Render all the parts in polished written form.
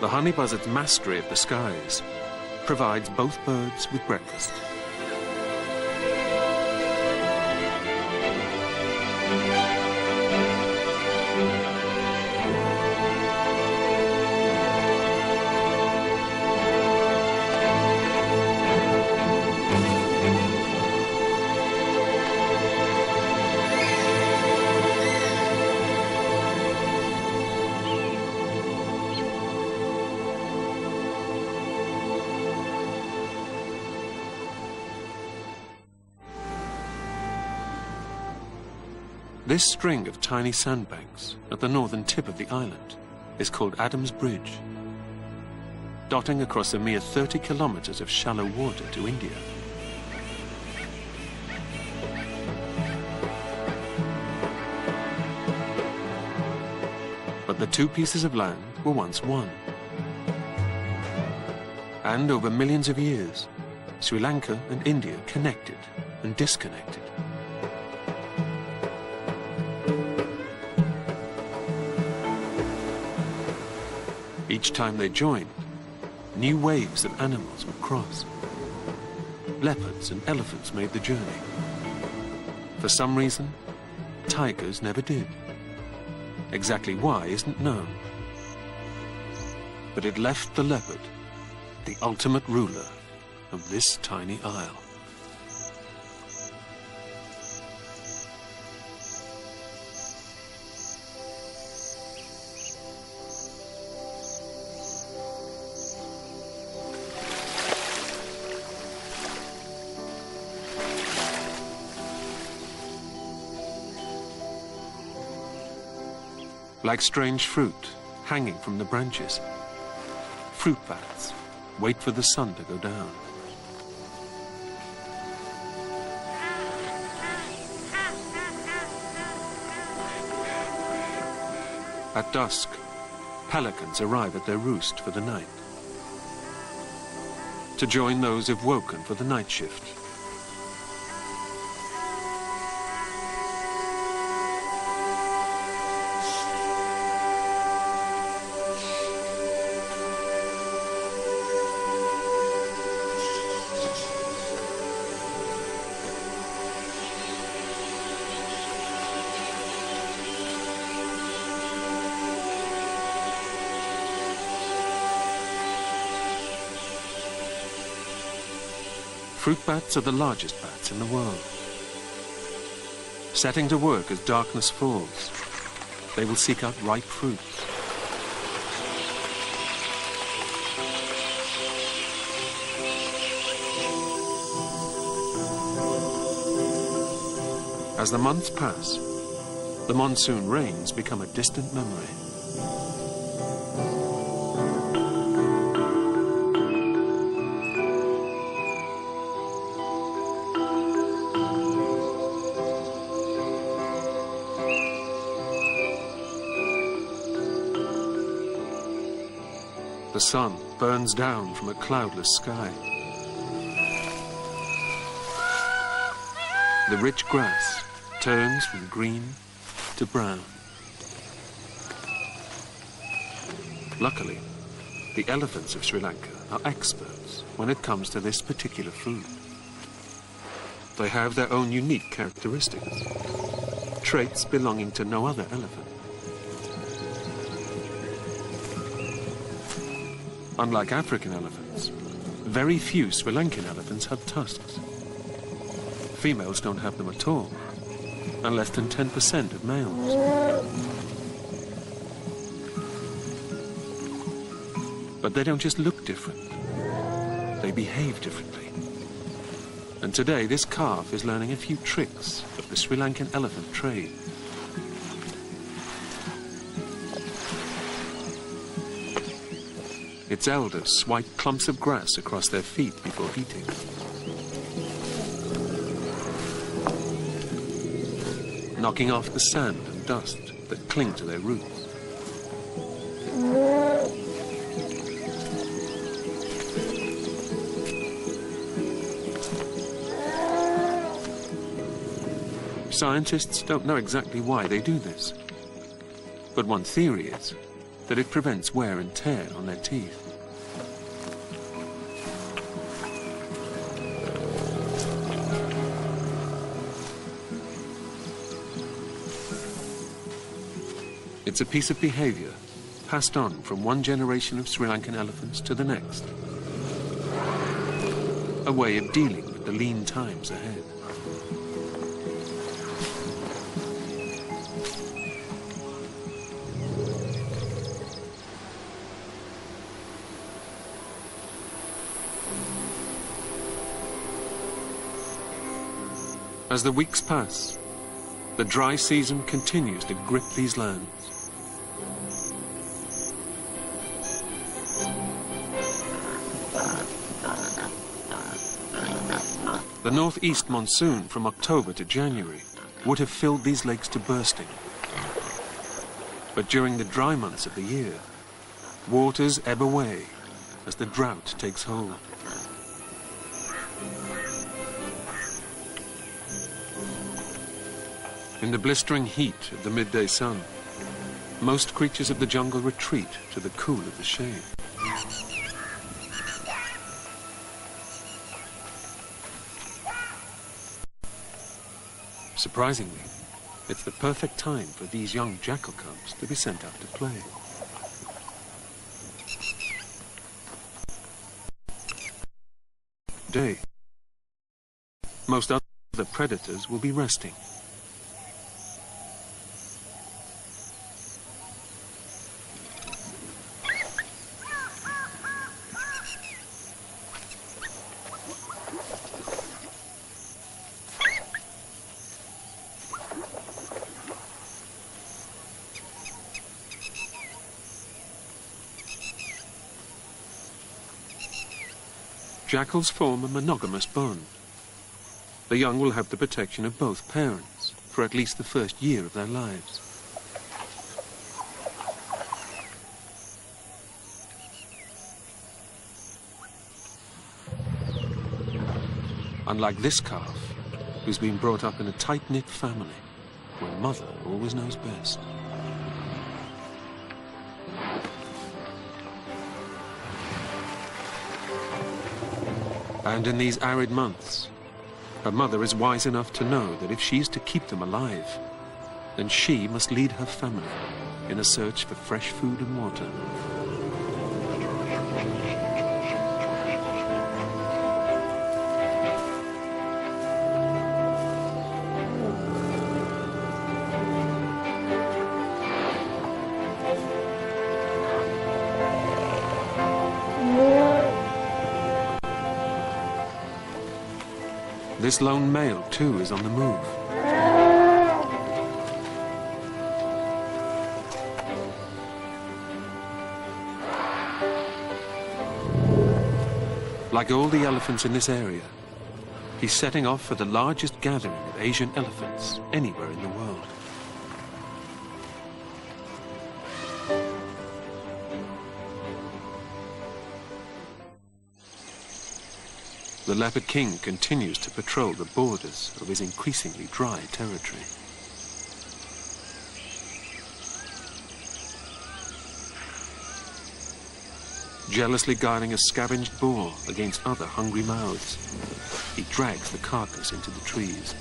The honey buzzard's mastery of the skies provides both birds with breakfast. This string of tiny sandbanks at the northern tip of the island is called Adam's Bridge, dotting across a mere 30 kilometers of shallow water to India. But the two pieces of land were once one. And over millions of years, Sri Lanka and India connected and disconnected. Each time they joined, new waves of animals would cross. Leopards and elephants made the journey. For some reason, tigers never did. Exactly why isn't known. But it left the leopard, the ultimate ruler of this tiny isle. Like strange fruit hanging from the branches, fruit bats wait for the sun to go down. At dusk, pelicans arrive at their roost for the night, to join those who've woken for the night shift. Fruit bats are the largest bats in the world. Setting to work as darkness falls, they will seek out ripe fruits. As the months pass, the monsoon rains become a distant memory. The sun burns down from a cloudless sky. The rich grass turns from green to brown. Luckily, the elephants of Sri Lanka are experts when it comes to this particular food. They have their own unique characteristics, traits belonging to no other elephant. Unlike African elephants, very few Sri Lankan elephants have tusks. Females don't have them at all, and less than 10% of males. But they don't just look different, they behave differently. And today this calf is learning a few tricks of the Sri Lankan elephant trade. Its elders swipe clumps of grass across their feet before eating. Knocking off the sand and dust that cling to their roots. Scientists don't know exactly why they do this, but one theory is that it prevents wear and tear on their teeth. It's a piece of behavior passed on from one generation of Sri Lankan elephants to the next. A way of dealing with the lean times ahead. As the weeks pass, the dry season continues to grip these lands. The northeast monsoon from October to January would have filled these lakes to bursting. But during the dry months of the year, waters ebb away as the drought takes hold. In the blistering heat of the midday sun, most creatures of the jungle retreat to the cool of the shade. Surprisingly, it's the perfect time for these young jackal cubs to be sent out to play. Today, most other predators will be resting. Jackals form a monogamous bond. The young will have the protection of both parents for at least the first year of their lives. Unlike this calf, who's been brought up in a tight-knit family, where mother always knows best. And in these arid months, her mother is wise enough to know that if she's to keep them alive, then she must lead her family in a search for fresh food and water. This lone male, too, is on the move. Like all the elephants in this area, he's setting off for the largest gathering of Asian elephants anywhere in the world. The Leopard King continues to patrol the borders of his increasingly dry territory. Jealously guarding a scavenged boar against other hungry mouths, he drags the carcass into the trees.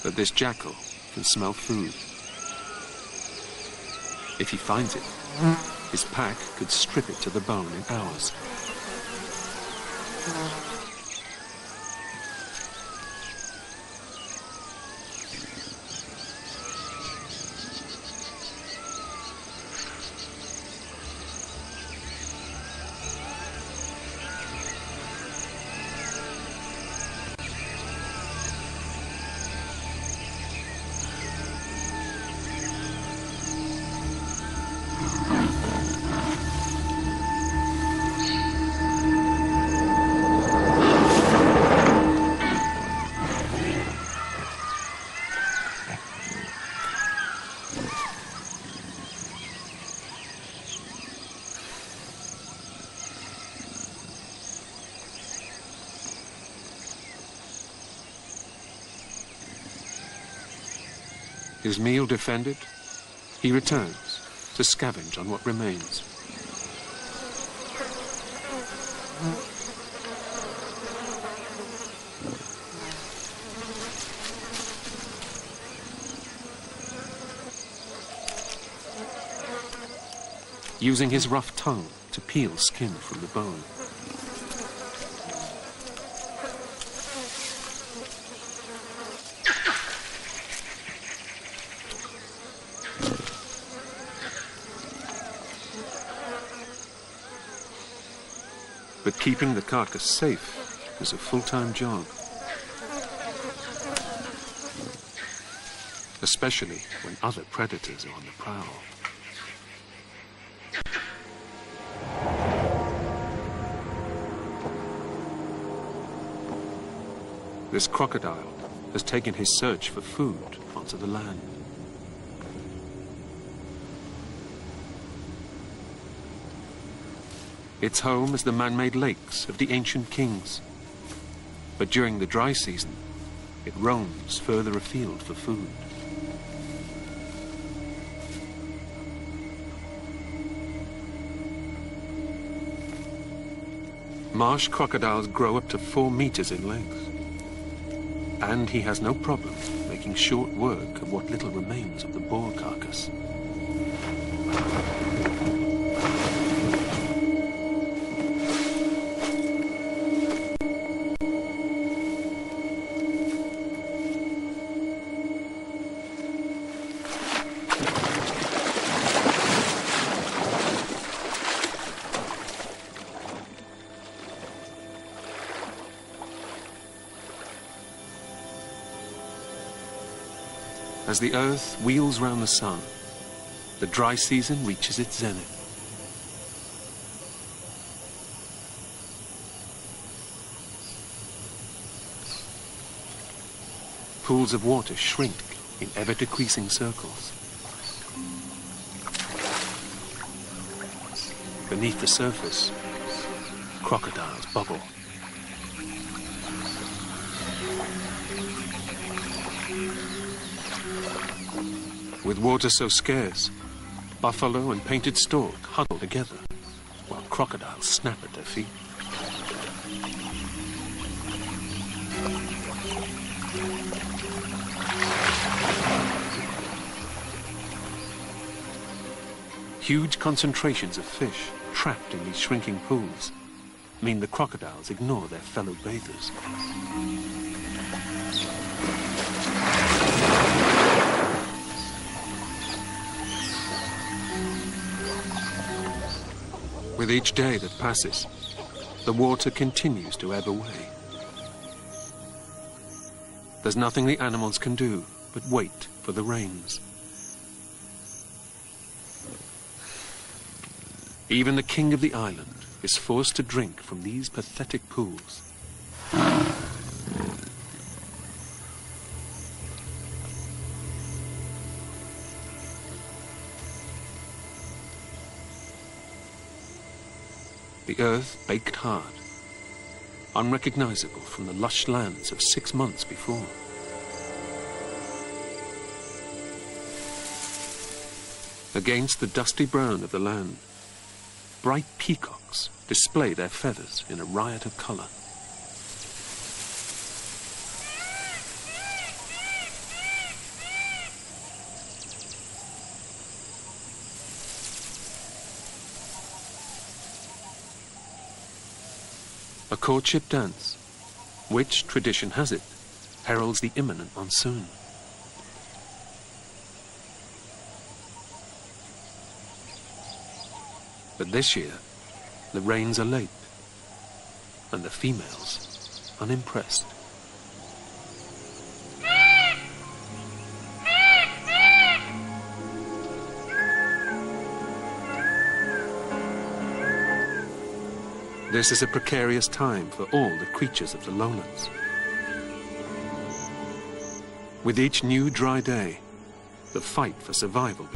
But this jackal can smell food. If he finds it, his pack could strip it to the bone in hours. His meal defended, he returns to scavenge on what remains. Using his rough tongue to peel skin from the bone. But keeping the carcass safe is a full-time job. Especially when other predators are on the prowl. This crocodile has taken his search for food onto the land. Its home is the man-made lakes of the ancient kings. But during the dry season, it roams further afield for food. Marsh crocodiles grow up to 4 meters in length. And he has no problem making short work of what little remains of the boar carcass. As the Earth wheels round the sun, the dry season reaches its zenith. Pools of water shrink in ever-decreasing circles. Beneath the surface, crocodiles bubble. With water so scarce, buffalo and painted stork huddle together, while crocodiles snap at their feet. Huge concentrations of fish trapped in these shrinking pools mean the crocodiles ignore their fellow bathers. With each day that passes, the water continues to ebb away. There's nothing the animals can do but wait for the rains. Even the king of the island is forced to drink from these pathetic pools. The earth baked hard, unrecognizable from the lush lands of 6 months before. Against the dusty brown of the land, bright peacocks display their feathers in a riot of color. A courtship dance, which, tradition has it, heralds the imminent monsoon. But this year, the rains are late, and the females unimpressed. This is a precarious time for all the creatures of the lowlands. With each new dry day, the fight for survival